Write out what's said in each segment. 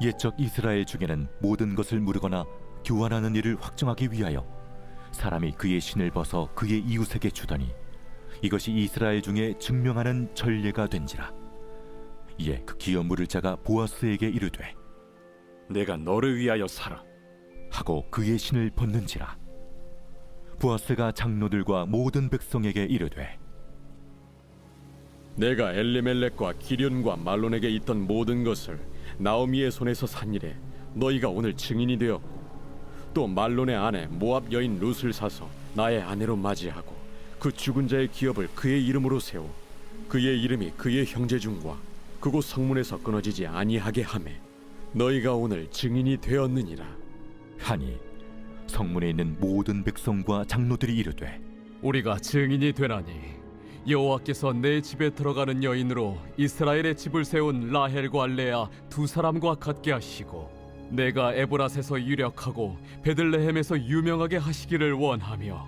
옛적 이스라엘 중에는 모든 것을 무르거나 교환하는 일을 확정하기 위하여 사람이 그의 신을 벗어 그의 이웃에게 주더니 이것이 이스라엘 중에 증명하는 전례가 된지라. 이에 그 기업 물을 자가 보아스에게 이르되 내가 너를 위하여 살아. 하고 그의 신을 벗는지라. 보아스가 장로들과 모든 백성에게 이르되 내가 엘리멜렉과 기륜과 말론에게 있던 모든 것을 나오미의 손에서 산 일에 너희가 오늘 증인이 되었고, 또 말론의 아내 모압 여인 룻을 사서 나의 아내로 맞이하고 그 죽은 자의 기업을 그의 이름으로 세워 그의 이름이 그의 형제 중과 그곳 성문에서 끊어지지 아니하게 하매 너희가 오늘 증인이 되었느니라. 하니 성문에 있는 모든 백성과 장로들이 이르되 우리가 증인이 되나니 여호와께서 내 집에 들어가는 여인으로 이스라엘의 집을 세운 라헬과 레아 두 사람과 같게 하시고 내가 에브라스에서 유력하고 베들레헴에서 유명하게 하시기를 원하며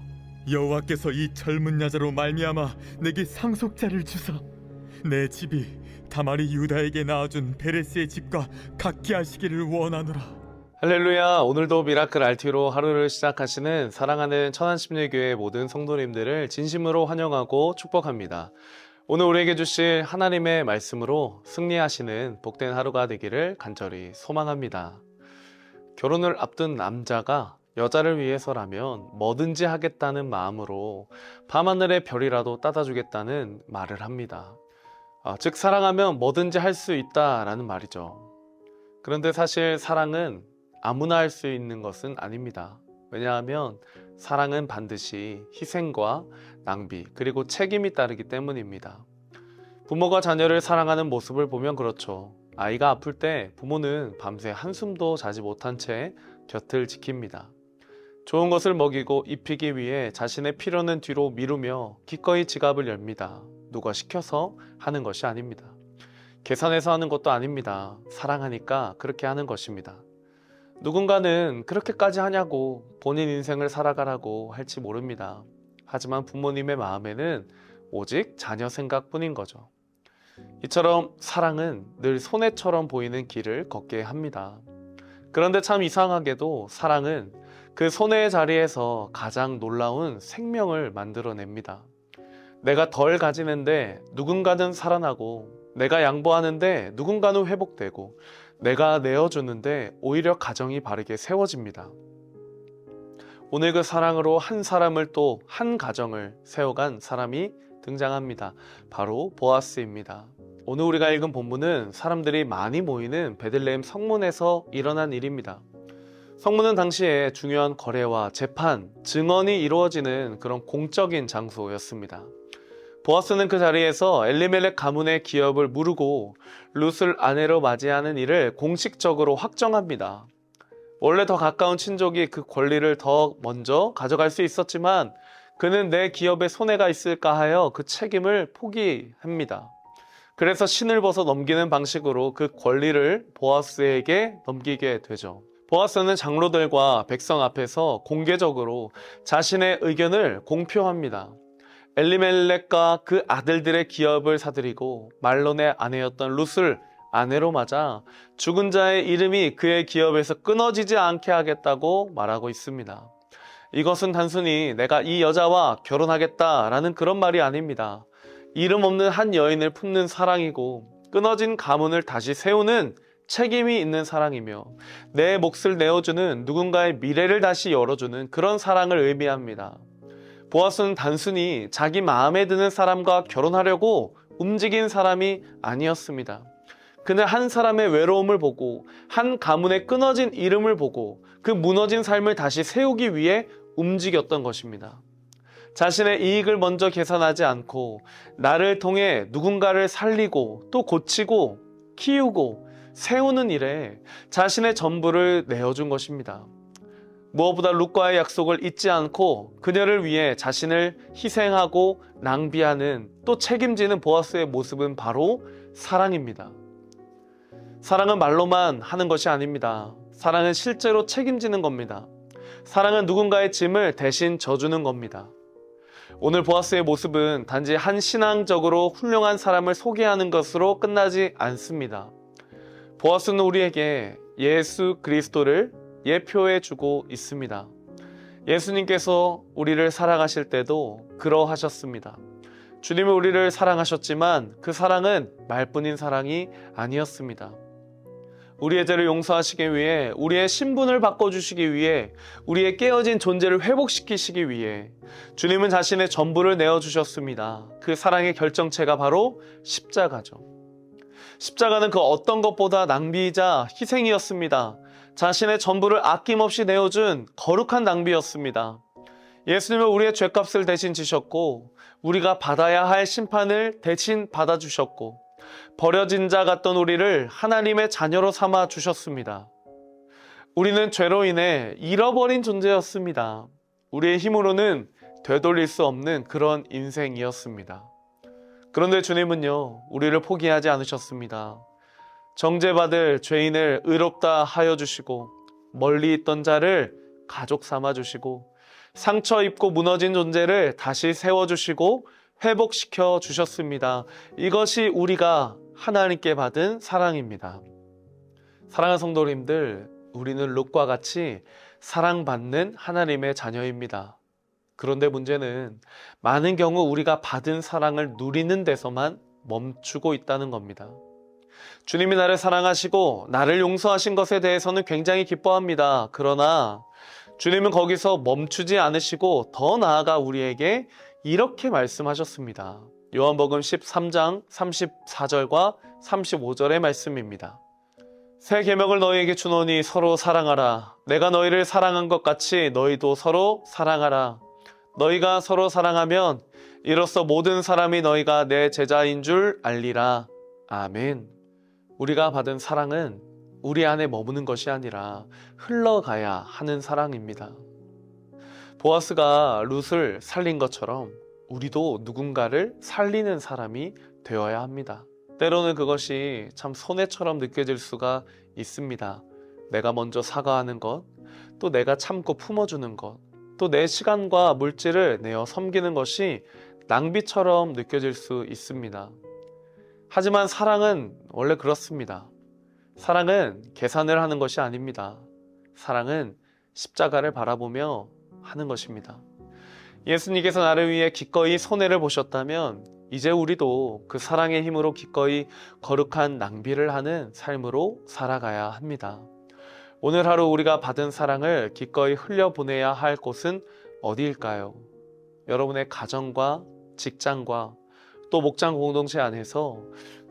여호와께서 이 젊은 여자로 말미암아 내게 상속자를 주사 내 집이 다말이 유다에게 낳아준 베레스의 집과 같게 하시기를 원하노라. 할렐루야. 오늘도 미라클 RT로 하루를 시작하시는 사랑하는 천안심리교회 모든 성도님들을 진심으로 환영하고 축복합니다. 오늘 우리에게 주실 하나님의 말씀으로 승리하시는 복된 하루가 되기를 간절히 소망합니다. 결혼을 앞둔 남자가 여자를 위해서라면 뭐든지 하겠다는 마음으로 밤하늘의 별이라도 따다주겠다는 말을 합니다. 즉 사랑하면 뭐든지 할 수 있다라는 말이죠. 그런데 사실 사랑은 아무나 할 수 있는 것은 아닙니다. 왜냐하면 사랑은 반드시 희생과 낭비 그리고 책임이 따르기 때문입니다. 부모가 자녀를 사랑하는 모습을 보면 그렇죠. 아이가 아플 때 부모는 밤새 한숨도 자지 못한 채 곁을 지킵니다. 좋은 것을 먹이고 입히기 위해 자신의 필요는 뒤로 미루며 기꺼이 지갑을 열니다. 누가 시켜서 하는 것이 아닙니다. 계산해서 하는 것도 아닙니다. 사랑하니까 그렇게 하는 것입니다. 누군가는 그렇게까지 하냐고 본인 인생을 살아가라고 할지 모릅니다. 하지만 부모님의 마음에는 오직 자녀 생각뿐인 거죠. 이처럼 사랑은 늘 손해처럼 보이는 길을 걷게 합니다. 그런데 참 이상하게도 사랑은 그 손해의 자리에서 가장 놀라운 생명을 만들어냅니다. 내가 덜 가지는데 누군가는 살아나고, 내가 양보하는데 누군가는 회복되고, 내가 내어주는데 오히려 가정이 바르게 세워집니다. 오늘 그 사랑으로 한 사람을 또 한 가정을 세워간 사람이 등장합니다. 바로 보아스입니다. 오늘 우리가 읽은 본문은 사람들이 많이 모이는 베들레헴 성문에서 일어난 일입니다. 성문은 당시에 중요한 거래와 재판, 증언이 이루어지는 그런 공적인 장소였습니다. 보아스는 그 자리에서 엘리멜렉 가문의 기업을 무르고 룻을 아내로 맞이하는 일을 공식적으로 확정합니다. 원래 더 가까운 친족이 그 권리를 더 먼저 가져갈 수 있었지만 그는 내 기업에 손해가 있을까 하여 그 책임을 포기합니다. 그래서 신을 벗어 넘기는 방식으로 그 권리를 보아스에게 넘기게 되죠. 보아스는 장로들과 백성 앞에서 공개적으로 자신의 의견을 공표합니다. 엘리멜렉과 그 아들들의 기업을 사들이고 말론의 아내였던 룻을 아내로 맞아 죽은 자의 이름이 그의 기업에서 끊어지지 않게 하겠다고 말하고 있습니다. 이것은 단순히 내가 이 여자와 결혼하겠다라는 그런 말이 아닙니다. 이름 없는 한 여인을 품는 사랑이고 끊어진 가문을 다시 세우는 책임이 있는 사랑이며 내 몫을 내어주는 누군가의 미래를 다시 열어주는 그런 사랑을 의미합니다. 보아스는 단순히 자기 마음에 드는 사람과 결혼하려고 움직인 사람이 아니었습니다. 그는 한 사람의 외로움을 보고 한 가문의 끊어진 이름을 보고 그 무너진 삶을 다시 세우기 위해 움직였던 것입니다. 자신의 이익을 먼저 계산하지 않고 나를 통해 누군가를 살리고 또 고치고 키우고 세우는 일에 자신의 전부를 내어준 것입니다. 무엇보다 룻과의 약속을 잊지 않고 그녀를 위해 자신을 희생하고 낭비하는 또 책임지는 보아스의 모습은 바로 사랑입니다. 사랑은 말로만 하는 것이 아닙니다. 사랑은 실제로 책임지는 겁니다. 사랑은 누군가의 짐을 대신 져주는 겁니다. 오늘 보아스의 모습은 단지 한 신앙적으로 훌륭한 사람을 소개하는 것으로 끝나지 않습니다. 보아스는 우리에게 예수 그리스도를 예표해 주고 있습니다. 예수님께서 우리를 사랑하실 때도 그러하셨습니다. 주님은 우리를 사랑하셨지만 그 사랑은 말뿐인 사랑이 아니었습니다. 우리의 죄를 용서하시기 위해, 우리의 신분을 바꿔주시기 위해, 우리의 깨어진 존재를 회복시키시기 위해 주님은 자신의 전부를 내어주셨습니다. 그 사랑의 결정체가 바로 십자가죠. 십자가는 그 어떤 것보다 낭비이자 희생이었습니다. 자신의 전부를 아낌없이 내어준 거룩한 낭비였습니다. 예수님은 우리의 죄값을 대신 지셨고 우리가 받아야 할 심판을 대신 받아주셨고 버려진 자 같던 우리를 하나님의 자녀로 삼아 주셨습니다. 우리는 죄로 인해 잃어버린 존재였습니다. 우리의 힘으로는 되돌릴 수 없는 그런 인생이었습니다. 그런데 주님은요, 우리를 포기하지 않으셨습니다. 정죄받을 죄인을 의롭다 하여 주시고 멀리 있던 자를 가족 삼아 주시고 상처 입고 무너진 존재를 다시 세워주시고 회복시켜 주셨습니다. 이것이 우리가 하나님께 받은 사랑입니다. 사랑하는 성도님들, 우리는 롯과 같이 사랑받는 하나님의 자녀입니다. 그런데 문제는 많은 경우 우리가 받은 사랑을 누리는 데서만 멈추고 있다는 겁니다. 주님이 나를 사랑하시고 나를 용서하신 것에 대해서는 굉장히 기뻐합니다. 그러나 주님은 거기서 멈추지 않으시고 더 나아가 우리에게 이렇게 말씀하셨습니다. 요한복음 13장 34절과 35절의 말씀입니다. 새 계명을 너희에게 주노니 서로 사랑하라. 내가 너희를 사랑한 것 같이 너희도 서로 사랑하라. 너희가 서로 사랑하면 이로써 모든 사람이 너희가 내 제자인 줄 알리라. 아멘. 우리가 받은 사랑은 우리 안에 머무는 것이 아니라 흘러가야 하는 사랑입니다. 보아스가 룻을 살린 것처럼 우리도 누군가를 살리는 사람이 되어야 합니다. 때로는 그것이 참 손해처럼 느껴질 수가 있습니다. 내가 먼저 사과하는 것, 또 내가 참고 품어주는 것, 또 내 시간과 물질을 내어 섬기는 것이 낭비처럼 느껴질 수 있습니다. 하지만 사랑은 원래 그렇습니다. 사랑은 계산을 하는 것이 아닙니다. 사랑은 십자가를 바라보며 하는 것입니다. 예수님께서 나를 위해 기꺼이 손해를 보셨다면 이제 우리도 그 사랑의 힘으로 기꺼이 거룩한 낭비를 하는 삶으로 살아가야 합니다. 오늘 하루 우리가 받은 사랑을 기꺼이 흘려보내야 할 곳은 어디일까요? 여러분의 가정과 직장과 또 목장 공동체 안에서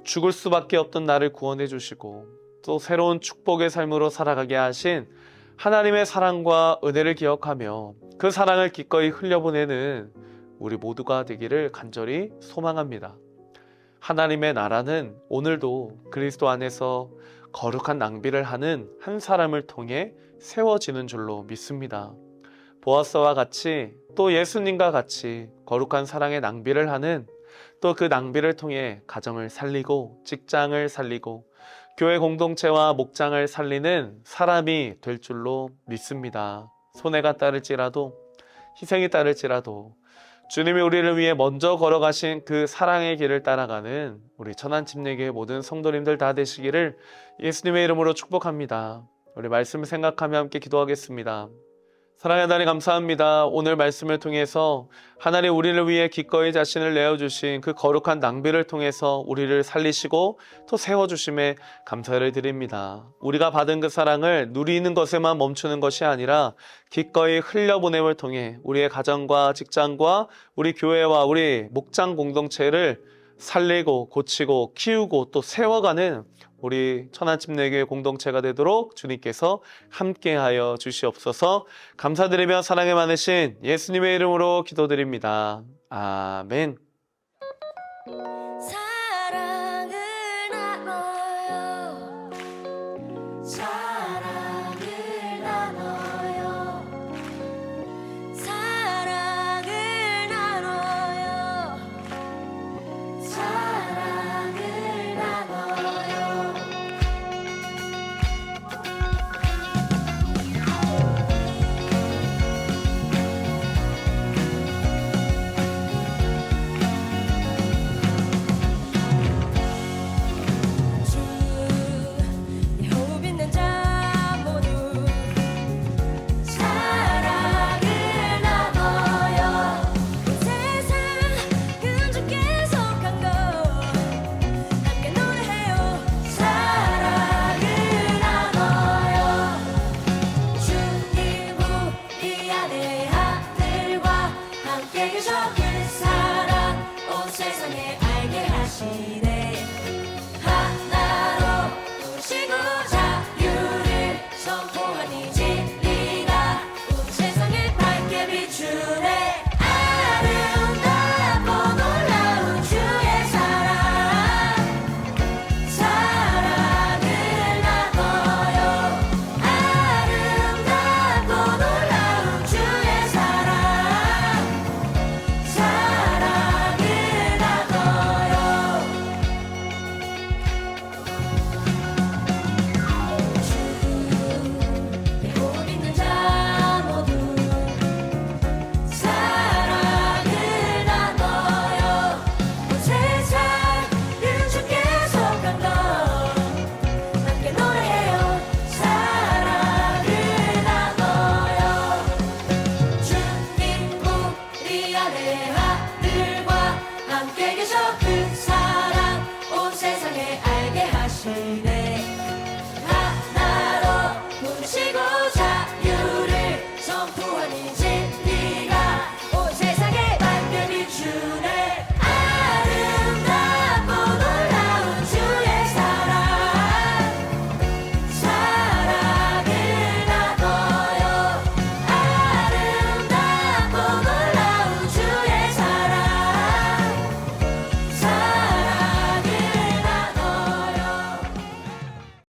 죽을 수밖에 없던 나를 구원해 주시고 또 새로운 축복의 삶으로 살아가게 하신 하나님의 사랑과 은혜를 기억하며 그 사랑을 기꺼이 흘려보내는 우리 모두가 되기를 간절히 소망합니다. 하나님의 나라는 오늘도 그리스도 안에서 거룩한 낭비를 하는 한 사람을 통해 세워지는 줄로 믿습니다. 보아스와 같이 또 예수님과 같이 거룩한 사랑의 낭비를 하는 또 그 낭비를 통해 가정을 살리고 직장을 살리고 교회 공동체와 목장을 살리는 사람이 될 줄로 믿습니다. 손해가 따를지라도 희생이 따를지라도 주님이 우리를 위해 먼저 걸어가신 그 사랑의 길을 따라가는 우리 천안침례교회 모든 성도님들 다 되시기를 예수님의 이름으로 축복합니다. 우리 말씀을 생각하며 함께 기도하겠습니다. 사랑의 하나님 감사합니다. 오늘 말씀을 통해서 하나님 우리를 위해 기꺼이 자신을 내어주신 그 거룩한 낭비를 통해서 우리를 살리시고 또 세워주심에 감사를 드립니다. 우리가 받은 그 사랑을 누리는 것에만 멈추는 것이 아니라 기꺼이 흘려보냄을 통해 우리의 가정과 직장과 우리 교회와 우리 목장 공동체를 살리고 고치고 키우고 또 세워가는 우리 천안침례교회 공동체가 되도록 주님께서 함께하여 주시옵소서. 감사드리며 사랑에 많으신 예수님의 이름으로 기도드립니다. 아멘. 사랑을 나눠요. 사랑을 나눠요. 사랑을 나눠요. 사랑을 나눠요. 하시